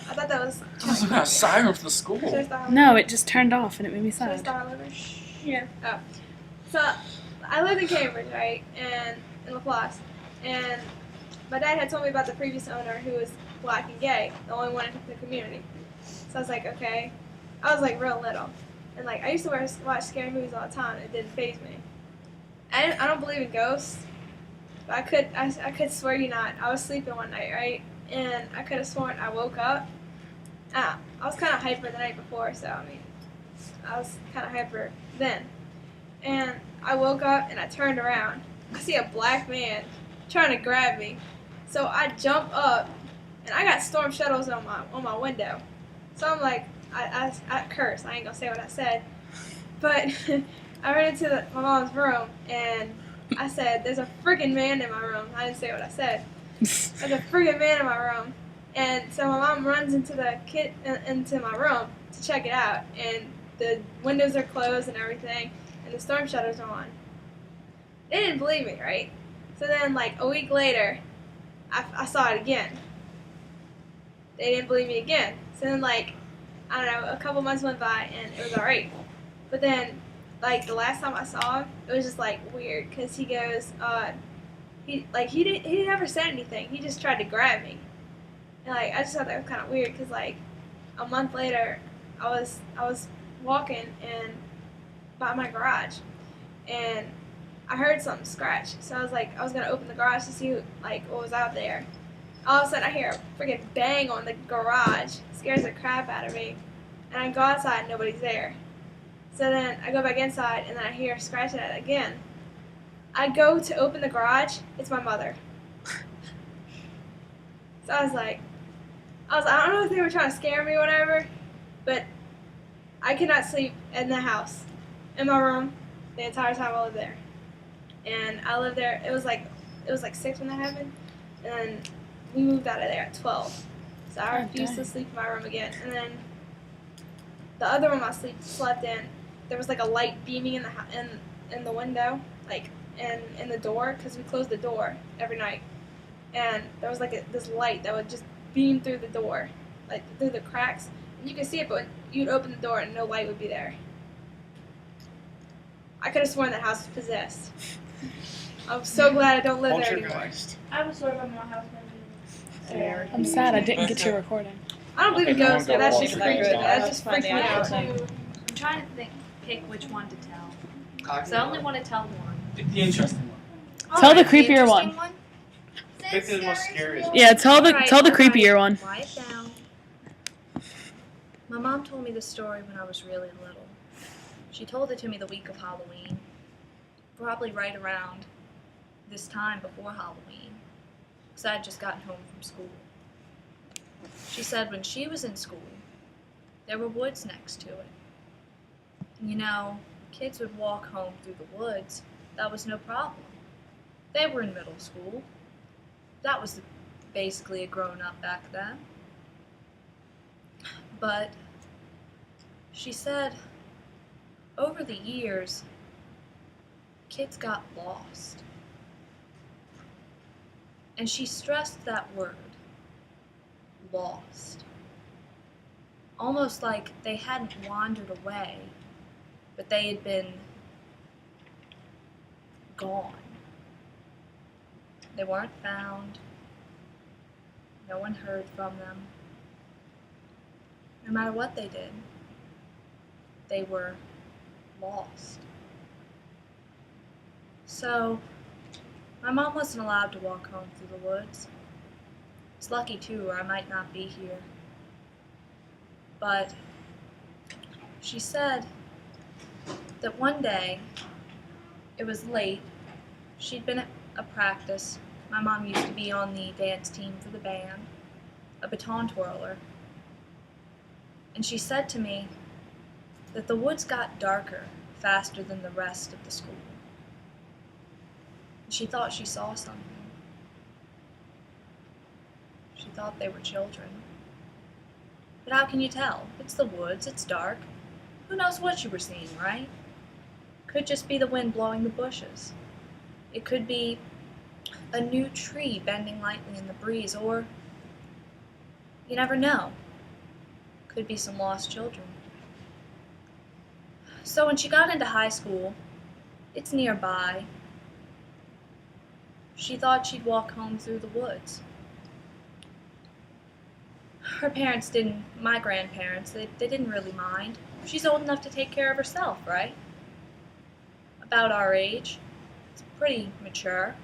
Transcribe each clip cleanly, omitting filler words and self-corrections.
I thought that was. That was some kind of siren from the school. No, it just turned off and it made me Should I sad. start all over? Yeah. Oh. So, I lived in Cambridge, right? And in LaPlace. And my dad had told me about the previous owner who was black and gay, the only one in the community. So I was like, okay. I was like real little. And like, I used to watch scary movies all the time. It didn't faze me. I don't believe in ghosts. But I could swear you not. I was sleeping one night, right? And I could have sworn I woke up. I was kind of hyper the night before, so I mean, I was kind of hyper then. And I woke up and I turned around. I see a black man trying to grab me. So I jump up and I got storm shadows on my window. So I'm like, I cursed. I ain't gonna say what I said. But I ran into my mom's room and I said, there's a freaking man in my room. I didn't say what I said. There's a freaking man in my room. And so my mom runs into my room to check it out. And the windows are closed and everything. And the storm shutters are on. They didn't believe me, right? So then, like, a week later, I saw it again. They didn't believe me again. So then, like, I don't know, a couple months went by and it was alright. But then, like, the last time I saw him, it was just, like, weird. Because he goes, he never said anything. He just tried to grab me. And, like, I just thought that was kind of weird. Because, like, a month later, I was walking by my garage. And I heard something scratch. So I was like, I was going to open the garage to see what was out there. All of a sudden I hear a freaking bang on the garage. It scares the crap out of me. And I go outside and nobody's there. So then I go back inside and then I hear scratching at it again. I go to open the garage. It's my mother. So I was like, I don't know if they were trying to scare me or whatever, but I could not sleep in the house, in my room, the entire time I lived there. And I lived there, it was like 6 when that happened, and then we moved out of there at 12. So I refused to sleep in my room again. And then the other room I slept in, there was like a light beaming in the window, like in the door, because we closed the door every night. And there was like this light that would just beam through the door, like through the cracks. And you could see it, but you'd open the door and no light would be there. I could have sworn that house was possessed. I'm so glad I don't live there anymore. I have a story about my house maybe. I'm sad I didn't get your recording. I don't believe in ghosts, but that shit freaks me out. That just freaks me out. I'm trying to pick which one to tell. Because I only want to tell one. The interesting one. Tell the creepier one. Pick the most scariest one. Yeah, tell the creepier one. Quiet down. My mom told me this story when I was really little. She told it to me the week of Halloween. Probably right around this time before Halloween. Because I had just gotten home from school. She said when she was in school, there were woods next to it. You know, kids would walk home through the woods. That was no problem. They were in middle school. That was basically a grown-up back then. But she said over the years, kids got lost. And she stressed that word, lost. Almost like they hadn't wandered away, but they had been gone. They weren't found. No one heard from them. No matter what they did, they were lost. So, my mom wasn't allowed to walk home through the woods. It's lucky too, or I might not be here. But she said that one day, it was late, she'd been at a practice. My mom used to be on the dance team for the band, a baton twirler. And she said to me that the woods got darker faster than the rest of the school. She thought she saw something. She thought they were children. But how can you tell? It's the woods, it's dark. Who knows what you were seeing, right? Could just be the wind blowing the bushes. It could be a new tree bending lightly in the breeze, or you never know. Could be some lost children. So when she got into high school, it's nearby, she thought she'd walk home through the woods. Her parents didn't, my grandparents, they didn't really mind. She's old enough to take care of herself, right? About our age. It's pretty mature.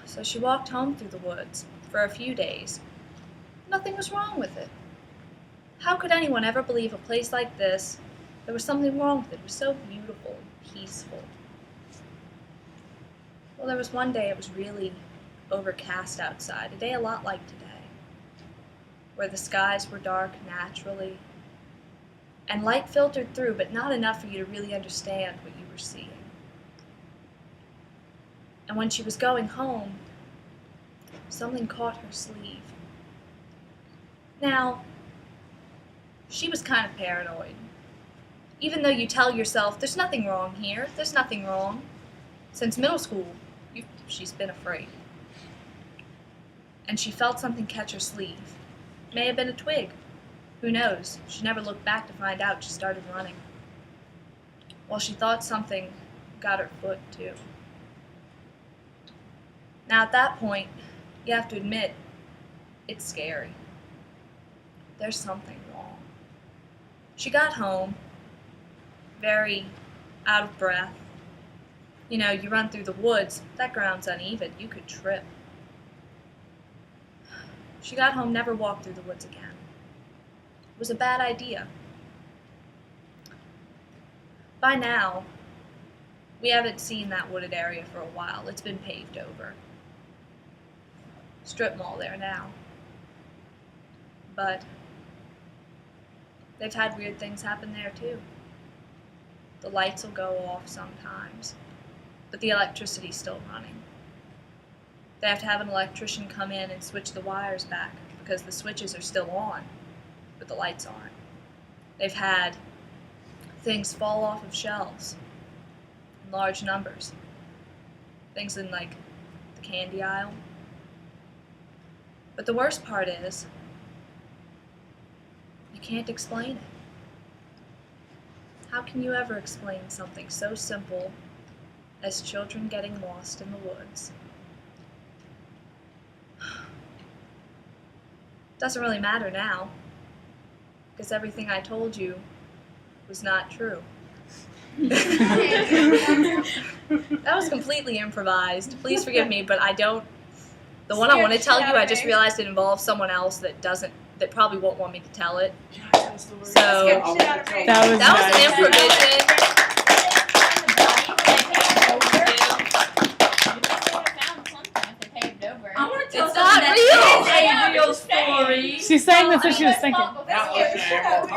So she walked home through the woods for a few days. Nothing was wrong with it. How could anyone ever believe a place like this, there was something wrong with it? It was so beautiful and peaceful. Well, there was one day it was really overcast outside, a day a lot like today, where the skies were dark naturally, and light filtered through, but not enough for you to really understand what you were seeing. And when she was going home, something caught her sleeve. Now, she was kind of paranoid. Even though you tell yourself, there's nothing wrong here, there's nothing wrong. Since middle school, she's been afraid. And she felt something catch her sleeve. May have been a twig. Who knows? She never looked back to find out. She started running. Well, she thought something got her foot, too. Now, at that point, you have to admit, it's scary. There's something wrong. She got home, very out of breath. You know, you run through the woods, that ground's uneven, you could trip. She got home, never walked through the woods again. It was a bad idea. By now, we haven't seen that wooded area for a while. It's been paved over. Strip mall there now. But they've had weird things happen there too. The lights will go off sometimes, but the electricity's still running. They have to have an electrician come in and switch the wires back because the switches are still on, but the lights aren't. They've had things fall off of shelves in large numbers. Things in like the candy aisle. But the worst part is, you can't explain it. How can you ever explain something so simple as children getting lost in the woods? Doesn't really matter now, because everything I told you was not true. That was completely improvised. Please forgive me, but I don't. The one I want to tell you, I just realized it involves someone else that probably won't want me to tell it. So that was an improvisation. It's not real. Story. She's saying that's what she was thinking.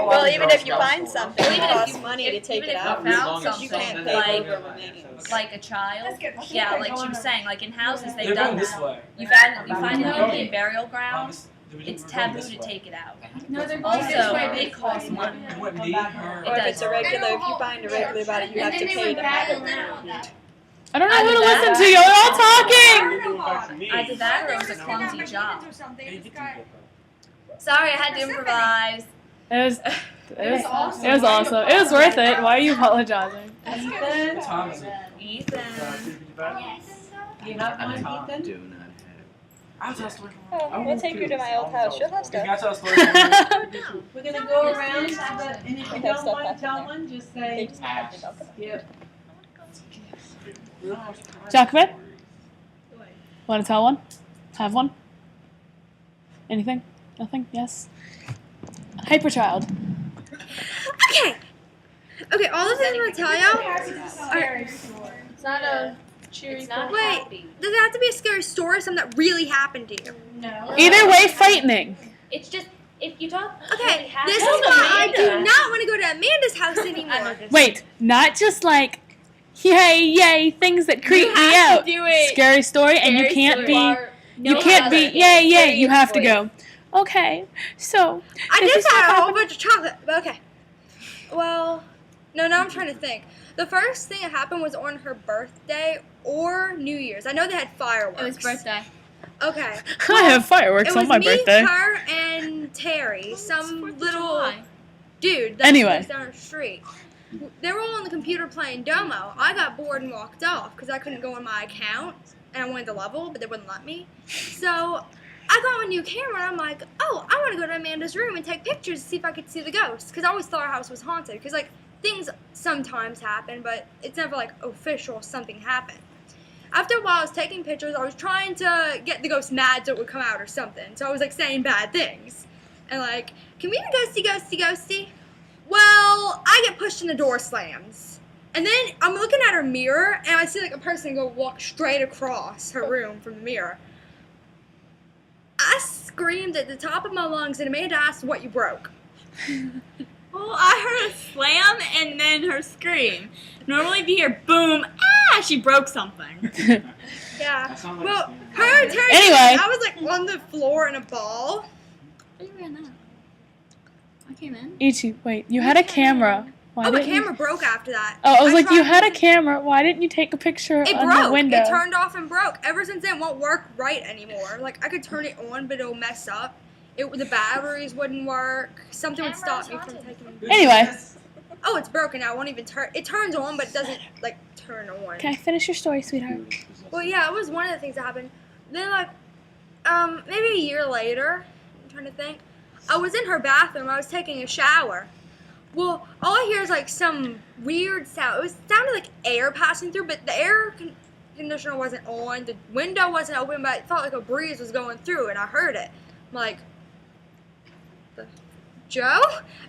Well, even if you find something, it costs money to take it out. Found You something can't pay for the remains. like a child, yeah, like she was saying, like in houses they've They're done going this that. way. You find an Indian burial ground, it's taboo to take it out. No, they're going this Also, way. it costs money. Or if it's a regular, if you find a regular body, you have to pay to have it removed. I don't know who to listen to. Y'all are all talking. Either that or it was a clumsy job. Hey, get to Sorry, I had to improvise. It was awesome. It was worth it. Why are you apologizing? What time is it? Ethan. You have one, Ethan? Do not have. I'll tell a story. Oh, we'll take you to my old house. You'll have Can stuff. I tell a story? We're gonna go around, and if you have don't stuff want back to tell in there. one, just They say, just have to dump it. skip. Jacobin? Want to tell one? Have one? Anything? Nothing? Yes? Hyperchild. Okay. Okay, all the things I'm gonna tell y'all. It's not a cheery. It's not Wait. happy. Does it have to be a scary story or something that really happened to you? No. Either way, frightening. It's just if you talk. Okay, this is why I do not want to go to Amanda's house anymore. Wait, not just like, yay, things that creep me out. Do it. Scary story, and you can't be, yay, you have to go. Okay, so. I this did is that what a whole happened. bunch of chocolate. But okay. Well, no, now I'm trying to think. The first thing that happened was on her birthday or New Year's. I know they had fireworks. It was birthday. Okay. I have fireworks It on was my me, birthday. her, and Terry, some 4th of little July. dude that Anyway. lives down the street. They were all on the computer playing Domo. I got bored and walked off because I couldn't go on my account and I wanted to level, but they wouldn't let me. So I got a new camera and I'm like, oh, I want to go to Amanda's room and take pictures to see if I could see the ghosts because I always thought our house was haunted because like things sometimes happen, but it's never like official something happened. After a while, I was taking pictures. I was trying to get the ghost mad so it would come out or something. So I was like saying bad things and like, can we do ghosty, ghosty, ghosty? Well, I get pushed and the door slams. And then I'm looking at her mirror and I see like a person go walk straight across her room from the mirror. I screamed at the top of my lungs and Amanda asked what you broke. Well, I heard a slam and then her scream. Normally if you hear boom, ah, she broke something. Yeah. That sounds like Well, a scam. her and Terry, Anyway. I was like on the floor in a ball. Oh, you ran that. I came in. Ichi, wait, you had a camera. Why Oh, the didn't you- camera broke after that. Oh, I was like, you tried- had a camera. Why didn't you take a picture It on broke. the window? It turned off and broke. Ever since then, it won't work right anymore. Like, I could turn it on, but it'll mess up. The batteries wouldn't work. Something would stop me from taking... Anyway. Oh, it's broken now. It won't even turn... It turns on, but it doesn't, like, turn on. Can I finish your story, sweetheart? Well, yeah, it was one of the things that happened. Then, like, maybe a year later, I'm trying to think, I was in her bathroom. I was taking a shower. Well, all I hear is, like, some weird sound. It sounded like air passing through, but the air conditioner wasn't on. The window wasn't open, but it felt like a breeze was going through, and I heard it. I'm like, Joe?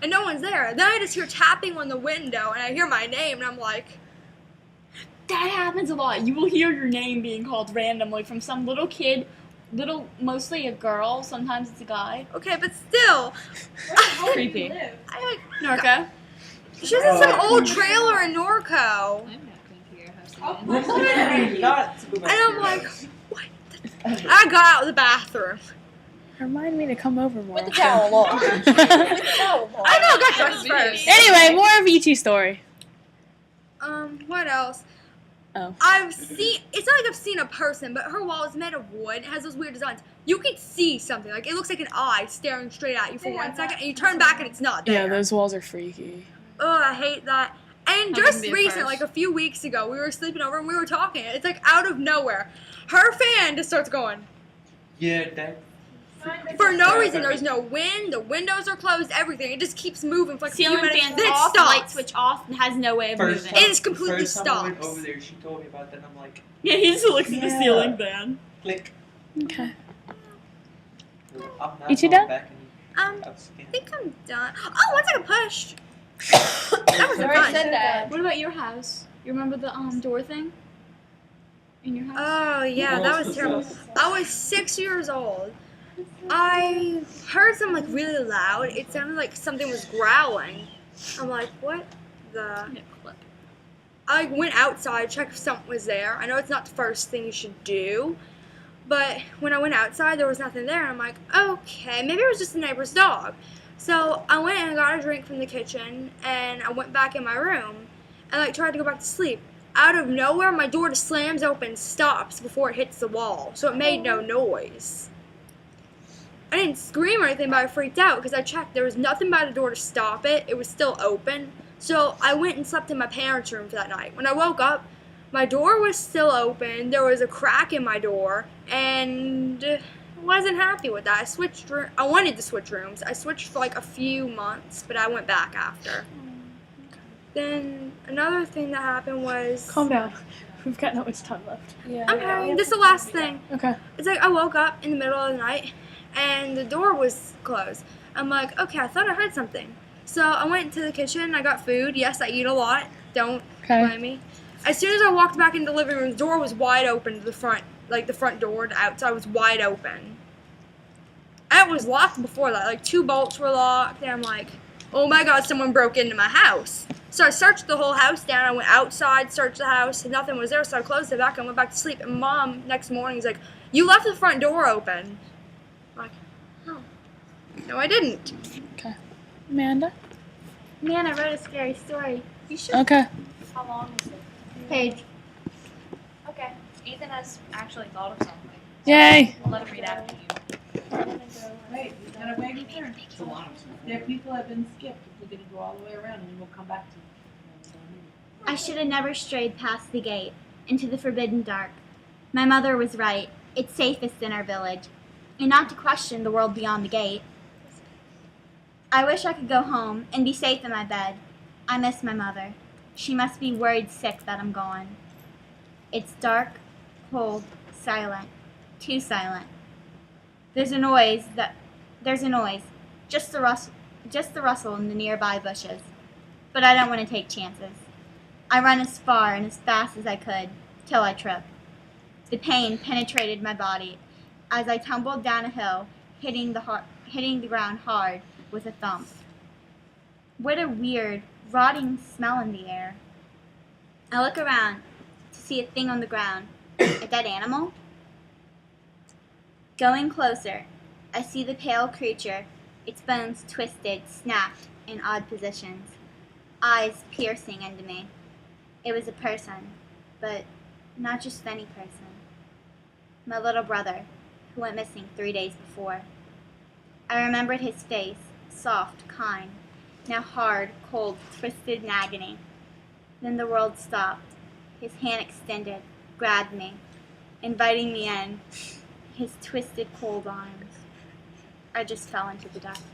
And no one's there. Then I just hear tapping on the window, and I hear my name, and I'm like, That happens a lot. You will hear your name being called randomly from some little kid, mostly a girl, sometimes it's a guy. okay, but still. Creepy. I, like, Norco. she was in some old trailer in Norco. I'm not going to your house Oh, again. Not to go back And to I'm your like, house. what? I got out of the bathroom. Remind me to come over more. With the towel on. With the towel on. I know I got dressed first. Anyway, more of Ichi's story. What else? Oh. It's not like I've seen a person, but her wall is made of wood. It has those weird designs. You can see something. Like, it looks like an eye staring straight at you for 1 second, and you turn back and it's not there. Yeah, those walls are freaky. Oh, I hate that. And That just can be a recent, first. like a few weeks ago, we were sleeping over and we were talking. It's like out of nowhere. Her fan just starts going. Yeah, that. For no reason. There's no wind. The windows are closed. Everything. It just keeps moving for like a few Ceiling minutes. fans Then it off, stops. light switch off, and has no way of First moving. It is completely first time I went stops. over there, she told me about that, and I'm like, Yeah, he just looks at the Yeah. ceiling fan. click. Okay. I'm not Ichi going done? back and I upscan. think I'm done. Oh, one second push. That was Already fun. said that. What about your house? You remember the door thing? In your house? Oh yeah, that was terrible. I was 6 years old. I heard something like really loud. It sounded like something was growling. I'm like, what the? Yeah, clip. I went outside, checked if something was there. I know it's not the first thing you should do, but when I went outside, there was nothing there. And I'm like, okay, maybe it was just the neighbor's dog. So I went and got a drink from the kitchen, and I went back in my room and like tried to go back to sleep. Out of nowhere, my door just slams open, stops before it hits the wall, so it made no noise. I didn't scream or anything, but I freaked out because I checked. There was nothing by the door to stop it. It was still open. So I went and slept in my parents' room for that night. When I woke up, my door was still open. There was a crack in my door, and I wasn't happy with that. I wanted to switch rooms. I switched for like a few months, but I went back after. Then another thing that happened was... Calm down. We've got not much time left. I'm having... This is the last thing. Okay. It's like I woke up in the middle of the night, and the door was closed. I'm like, okay, I thought I heard something. So I went to the kitchen, I got food. Yes, I eat a lot. Don't blame me. As soon as I walked back into the living room, the door was wide open to the front, like the front door to outside was wide open. And it was locked before that, like 2 bolts were locked, and I'm like, oh my god, someone broke into my house. So I searched the whole house down, I went outside, searched the house, and nothing was there, so I closed it back and went back to sleep. And Mom, next morning, is like, you left the front door open. I'm like, oh. No, I didn't. Amanda? Man, I wrote a scary story. You should. Okay. How long is it? Paige. Okay. Ethan has actually thought of something. Yay. We'll let him read after you. Wait, no, Gotta wait your turn. There are people that have been skipped. If we're gonna go all the way around and then we'll come back to you. I should have never strayed past the gate, into the forbidden dark. My mother was right. It's safest in our village, and not to question the world beyond the gate. I wish I could go home and be safe in my bed. I miss my mother. She must be worried sick that I'm gone. It's dark, cold, silent, too silent. There's a noise, just the rustle in the nearby bushes. But I don't want to take chances. I run as far and as fast as I could, till I trip. The pain penetrated my body as I tumbled down a hill, hitting the ground hard with a thump. What a weird, rotting smell in the air. I look around to see a thing on the ground. A dead animal? Going closer, I see the pale creature, its bones twisted, snapped in odd positions, eyes piercing into me. It was a person, but not just any person. My little brother, who went missing 3 days before. I remembered his face, soft, kind, now hard, cold, twisted in agony. Then the world stopped. His hand extended, grabbed me, inviting me in, his twisted, cold arms. I just fell into the darkness.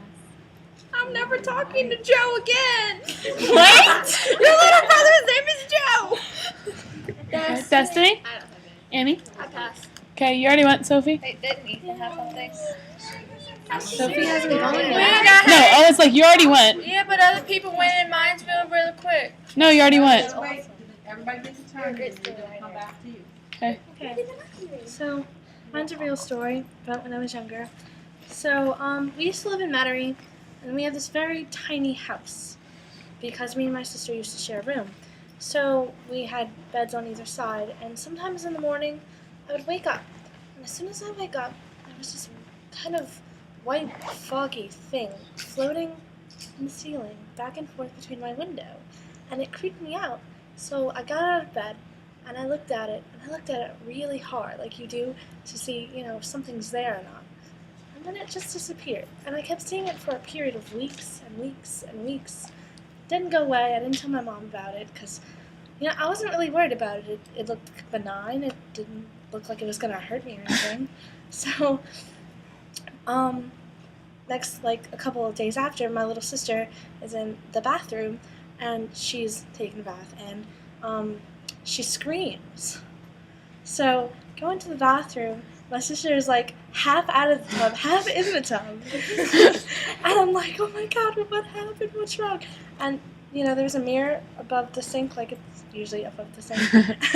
I'm never talking to Joe again. What? Your little brother's name is Joe. Destiny? I don't have it. Amy? I pass. Okay, you already went, Sophie? Wait, didn't Ethan have something? Sophie hasn't gone yet. No, I was like, you already went. Yeah, but other people went and mine's moved really quick. No, you already went. Wait, everybody gets a turn, and then we'll come back to you. Okay. So, mine's a real story about when I was younger. So, we used to live in Metairie, and we had this very tiny house because me and my sister used to share a room. So, we had beds on either side, and sometimes in the morning, I would wake up. And as soon as I wake up, there was this kind of white, foggy thing floating in the ceiling, back and forth between my window. And it creeped me out. So I got out of bed, and I looked at it, and I looked at it really hard, like you do, to see, if something's there or not. And then it just disappeared. And I kept seeing it for a period of weeks and weeks and weeks. It didn't go away. I didn't tell my mom about it, because, I wasn't really worried about it. It looked benign. It didn't look like it was going to hurt me or anything. So, next, like a couple of days after, my little sister is in the bathroom, and she's taking a bath, and she screams. So, go into the bathroom, my sister is like half out of the tub, half in the tub. And I'm like, oh my god, what happened? What's wrong? And, there's a mirror above the sink, like it's usually above the sink.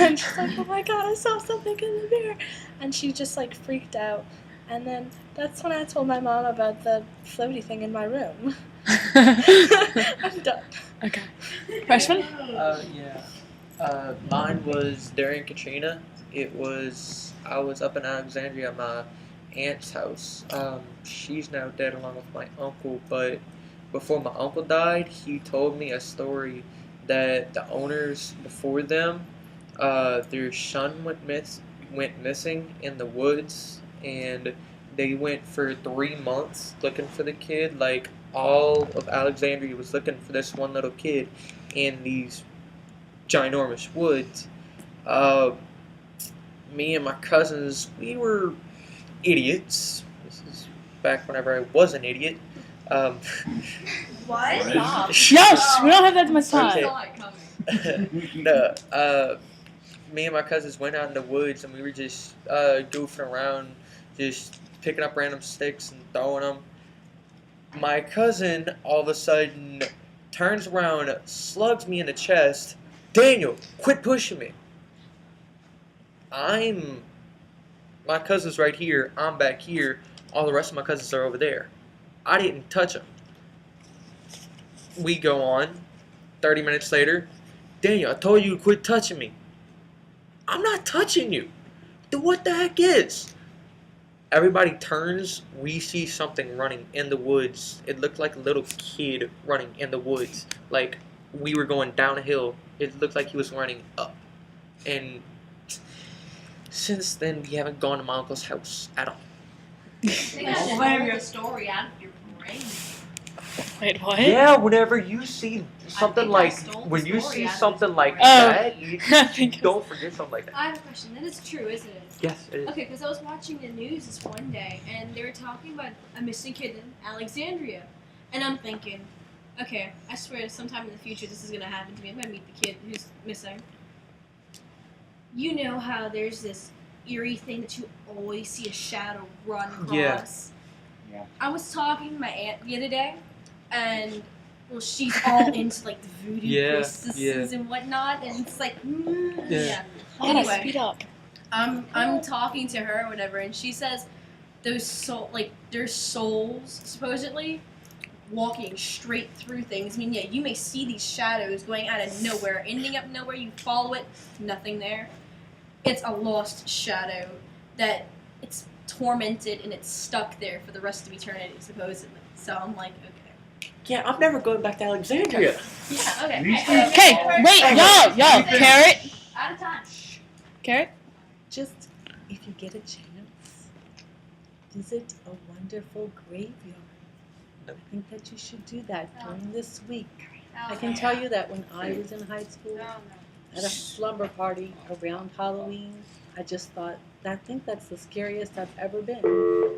And she's like, oh my god, I saw something in the mirror. And she just like freaked out. And then that's when I told my mom about the floaty thing in my room. I'm done. Okay. Freshman? Yeah. Mine was during Katrina. I was up in Alexandria at my aunt's house. She's now dead along with my uncle, but before my uncle died, he told me a story that the owners before them, their son went missing in the woods, and they went for 3 months looking for the kid. Like, all of Alexandria was looking for this one little kid in these ginormous woods. Me and my cousins, we were idiots. This is back whenever I was an idiot. What? Yes, we don't have that much time. No, me and my cousins went out in the woods, and we were just goofing around, just picking up random sticks and throwing them. My cousin all of a sudden turns around, slugs me in the chest. Daniel, quit pushing me. My cousin's right here, I'm back here, all the rest of my cousins are over there. I didn't touch him. We go on, 30 minutes later, Daniel, I told you to quit touching me. I'm not touching you. What the heck is? Everybody turns, we see something running in the woods. It looked like a little kid running in the woods. Like, we were going down a hill. It looked like he was running up. And since then, we haven't gone to my uncle's house at all. Slam the story out of your brain. Wait, what? Yeah, whenever you see something think I like stole the when you story see out of something his like brain. that, you I think don't forget something like that. I have a question. That is true, isn't it? Yes, it is. Okay, because I was watching the news this one day, and they were talking about a missing kid in Alexandria. And I'm thinking, okay, I swear sometime in the future this is going to happen to me. I'm going to meet the kid who's missing. You know how there's this eerie thing that you always see a shadow run across? Yeah. I was talking to my aunt the other day, and well, she's all into like the voodoo priestesses and whatnot, and it's like, yeah. Anyway, speed up. I'm talking to her or whatever, and she says there's souls supposedly walking straight through things. I mean, yeah, you may see these shadows going out of nowhere, ending up nowhere. You follow it, nothing there. It's a lost shadow that it's tormented and it's stuck there for the rest of eternity, supposedly. So I'm like, okay. Yeah, I'm never going back to Alexandria. Yeah. Okay. Okay, wait, y'all, Carrot. Out of time. Carrot? Just, if you get a chance, visit a wonderful graveyard. I think that you should do that during this week. I can tell you that when I was in high school, at a slumber party around Halloween, I just thought, I think that's the scariest I've ever been.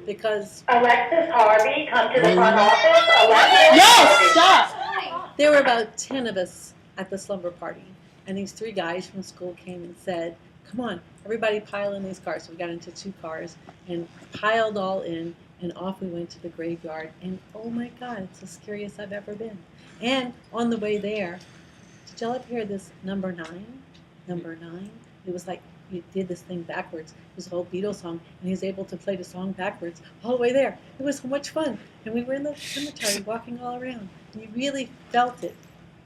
Because Alexis Harvey, come to the front office. Alexis. No, stop! There were about 10 of us at the slumber party, and these 3 guys from school came and said, come on, everybody pile in these cars. So we got into 2 cars and piled all in, and off we went to the graveyard. And oh my God, it's the scariest I've ever been. And on the way there, did y'all ever hear this number 9? Number 9? It was like he did this thing backwards. It was a whole Beatles song, and he was able to play the song backwards all the way there. It was so much fun. And we were in the cemetery walking all around, and you really felt it.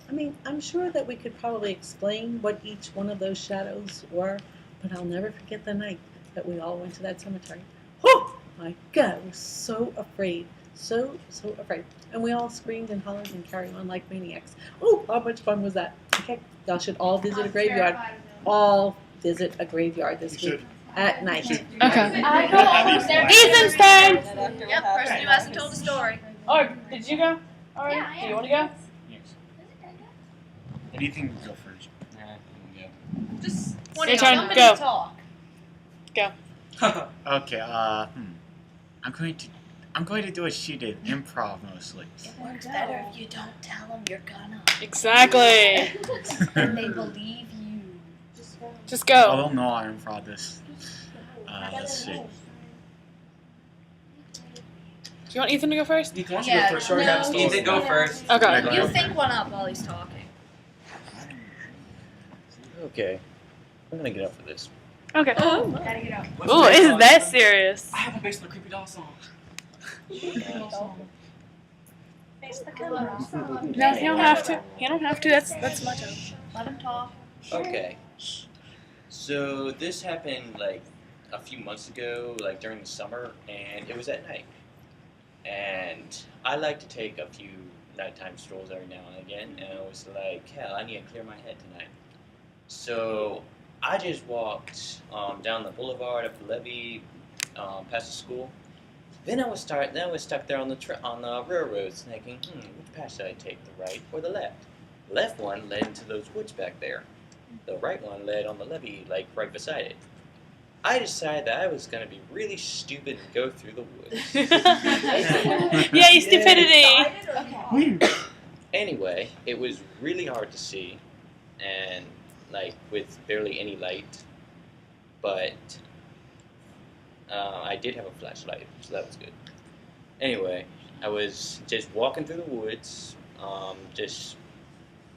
I mean, I'm sure that we could probably explain what each one of those shadows were, but I'll never forget the night that we all went to that cemetery. Oh my God, I was so afraid. So afraid. And we all screamed and hollered and carried on like maniacs. Oh, how much fun was that? Okay, y'all should all visit a graveyard. All visit a graveyard this week at night. Okay. I go almost there. Ethan's turn! Yep, person who hasn't told the story. Oh, did you go? Alright, Yeah, I do you am. want to go? Yes. Anything go first. Yeah. Just Your turn, go. talk. Okay, I'm going to do a sheeted improv mostly. It works better if you don't tell them you're gonna. Exactly. And they believe you. Just Oh, go. they'll know I improv this. Let's see. Do you want Ethan to go first? Ethan wants to go first. Sorry, no, Ethan, go first. Okay. You think one up while he's talking. Okay. I'm gonna get up for this. Okay. Oh, gotta get out. Ooh, is that serious? I have a based on a creepy doll song. Face the camera. No, you don't have to. You don't have to. That's my job. Let him talk. Okay. So this happened like a few months ago, like during the summer, and it was at night. And I like to take a few nighttime strolls every now and again, and I was like, hell, I need to clear my head tonight. So I just walked down the boulevard up the levee, past the school. Then I was stuck there on the railroads, thinking, which path should I take, the right or the left? The left one led into those woods back there. The right one led on the levee, like right beside it. I decided that I was going to be really stupid and go through the woods. Yay, stupidity! Okay. Anyway, it was really hard to see, and like with barely any light, but I did have a flashlight, so that was good. Anyway, I was just walking through the woods, just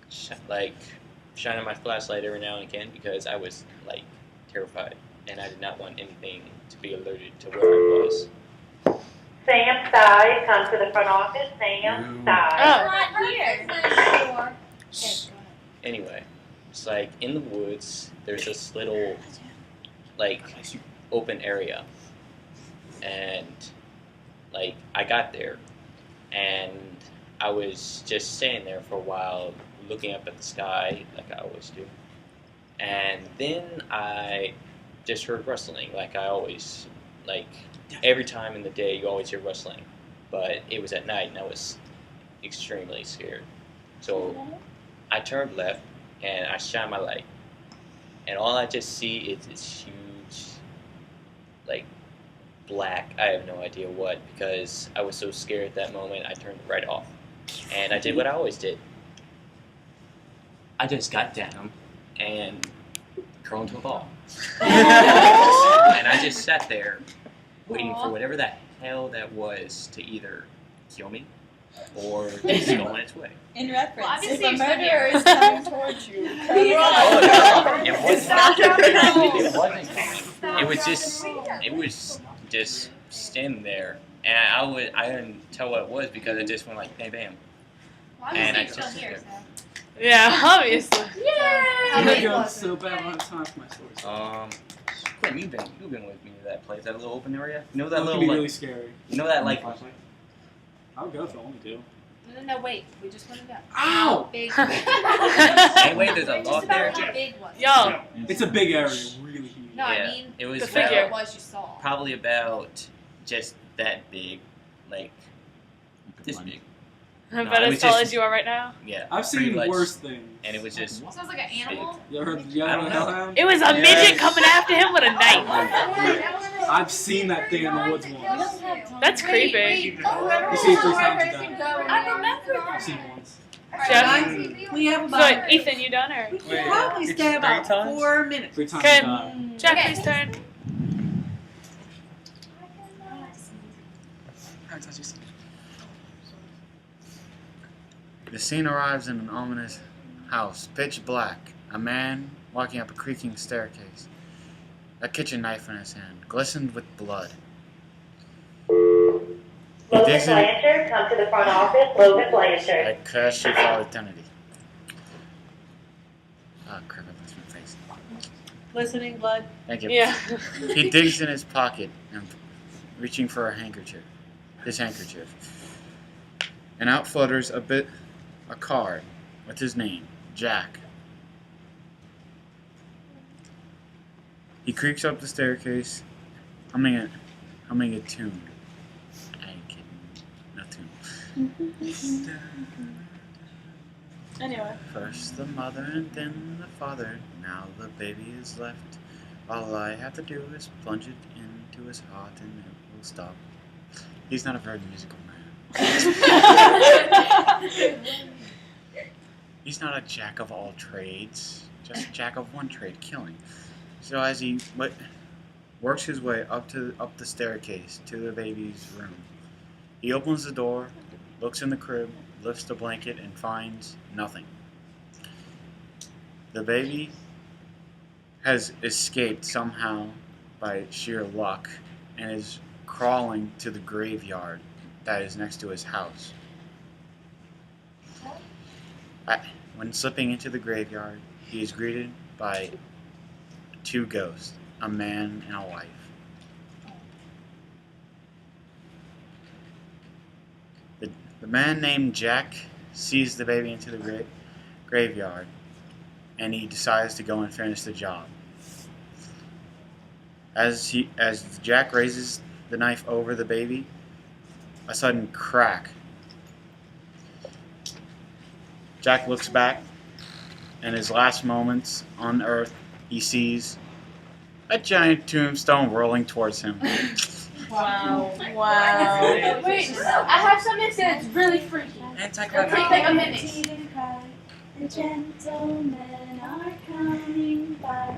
shining my flashlight every now and again because I was like terrified, and I did not want anything to be alerted to where I was. Sam Side, come to the front office. Sam Side. Not here. Anyway, it's like in the woods, there's this little like open area, and like I got there, and I was just staying there for a while, looking up at the sky like I always do, and then I just heard rustling like I always like every time in the day you always hear rustling, but it was at night and I was extremely scared. So I turned left and I shine my light, and all I just see is this huge, like, black, I have no idea what, because I was so scared at that moment. I turned right off, and I did what I always did. I just got down and curled into a ball. And I just sat there waiting for whatever the hell that was to either kill me or just go on its way. In reference, Well, if obviously a you're still murderer here. is coming towards you, Oh, no, it wasn't coming. It was just standing there, and I didn't tell what it was because it just went like bam bam. Well, And I obviously just you're still sit here, there. so. Yeah, obviously. I'm gonna go so bad. I don't have time for my stories. Quinn, you've been with me to that place, that little open area. You know that It little can be like, really scary. You know that like. I'll go if I want to. No, wait. We just want to go. Ow! Big. Anyway, there's a Just log there. about how big was it? Yo. It's a big area, really huge. No, Yeah, I mean it was the about- figure it was you saw. Probably about just that big, like this big. About it as was tall just- as you are right now? Yeah. I've pretty seen much. worse things. And it was just. Sounds like an animal. You ever heard the I yellow don't know. hellhound? It was a midget coming after him with a knife. I've seen that thing in the woods once. That's creepy. You see it 3 times a day. I remember I've seen it once. Jeff? We have So, about. Ethan, you done or? We could probably stay about 4 minutes. 3 times Okay. a day. Jeffrey's turn. The scene arrives in an ominous house, pitch black. A man walking up a creaking staircase. A kitchen knife in his hand, glistened with blood. Logan Blanchard, come to the front office. Logan Blanchard. I crashed your father, Kennedy. Oh, crap, I lost my face. Listening, blood. Thank you. Yeah. He digs in his pocket and reaching for his handkerchief. And out flutters a card with his name, Jack. He creaks up the staircase, humming a tune. I ain't kidding, no tune. Anyway. First the mother and then the father. Now the baby is left. All I have to do is plunge it into his heart and it will stop. He's not a very musical man. He's not a jack of all trades, just a jack of one trade, killing. So as he works his way up the staircase to the baby's room, he opens the door, looks in the crib, lifts the blanket, and finds nothing. The baby has escaped somehow by sheer luck and is crawling to the graveyard that is next to his house. When slipping into the graveyard, he is greeted by 2 ghosts, a man and a wife. The man named Jack sees the baby into the graveyard, and he decides to go and finish the job. As Jack raises the knife over the baby, a sudden crack. Jack looks back, and his last moments on Earth, he sees a giant tombstone rolling towards him. Wow. Wow. Wait, I have something that's really freaky. Take like a minute. The gentlemen are coming by.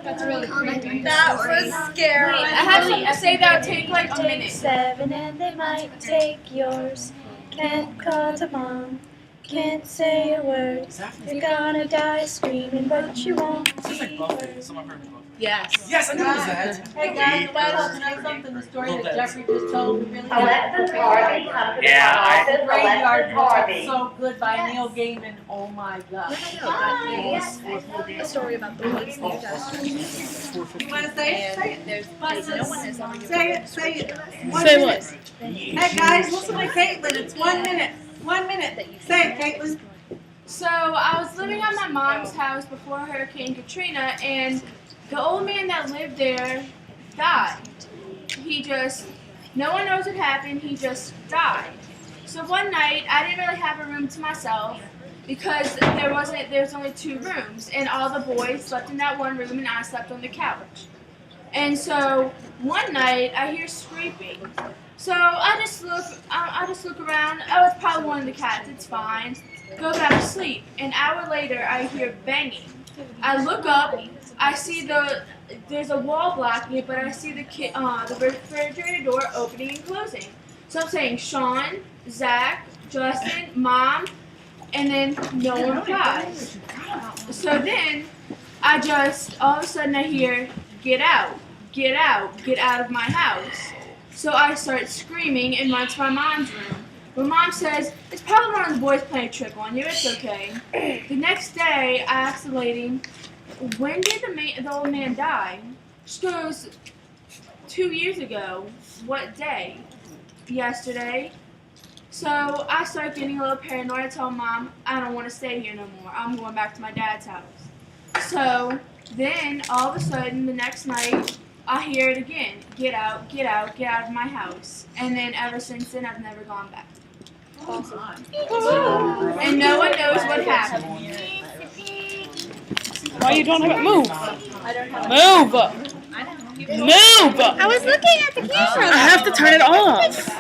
That's really creepy. That was scary. Wait, I have something to say that'll take like a minute. 7 and they might take yours. Can't call to mom. Can't say a word. You're gonna die screaming, but you won't be heard. Yes. Yes, I knew it was that. Hey guys, can I know something? The story that Jeffrey just told me really Alexis Harvey, come to the Yeah, front office. Graveyard Alexis Harvey. was so good by Neil Gaiman. Oh my god. A story about the woods near Dustin. You want to say it? Say it. No one has ever given Say it. Say it. Say what? Hey guys, listen to Caitlin. It's 1 minute. 1 minute. Say it, Caitlin. So I was living at my mom's house before Hurricane Katrina, and the old man that lived there died. no one knows what happened. He just died. So one night, I didn't really have a room to myself because there's only 2 rooms, and all the boys slept in that one room, and I slept on the couch. And so one night, I hear scraping. So I just look around. Oh, it's probably one of the cats. It's fine. Go back to sleep. An hour later, I hear banging. I look up. I see there's a wall blocking it, but I see the refrigerator door opening and closing. So I'm saying Sean, Zach, Justin, Mom, and then no one replies. So then all of a sudden I hear, get out, get out, get out of my house. So I start screaming and run to my mom's room. But Mom says, it's probably one of the boys playing a trick on you, it's okay. The next day, I asked the lady, when did the old man die? She goes, 2 years ago. What day? Yesterday. So I start getting a little paranoid. I tell Mom, I don't want to stay here no more. I'm going back to my dad's house. So then, all of a sudden, the next night, I hear it again. Get out, get out, get out of my house. And then ever since then, I've never gone back. Awesome. And no one knows what happened. Why you don't have it? Move! I don't have Move! Move! I was looking at the camera. I have to turn it off.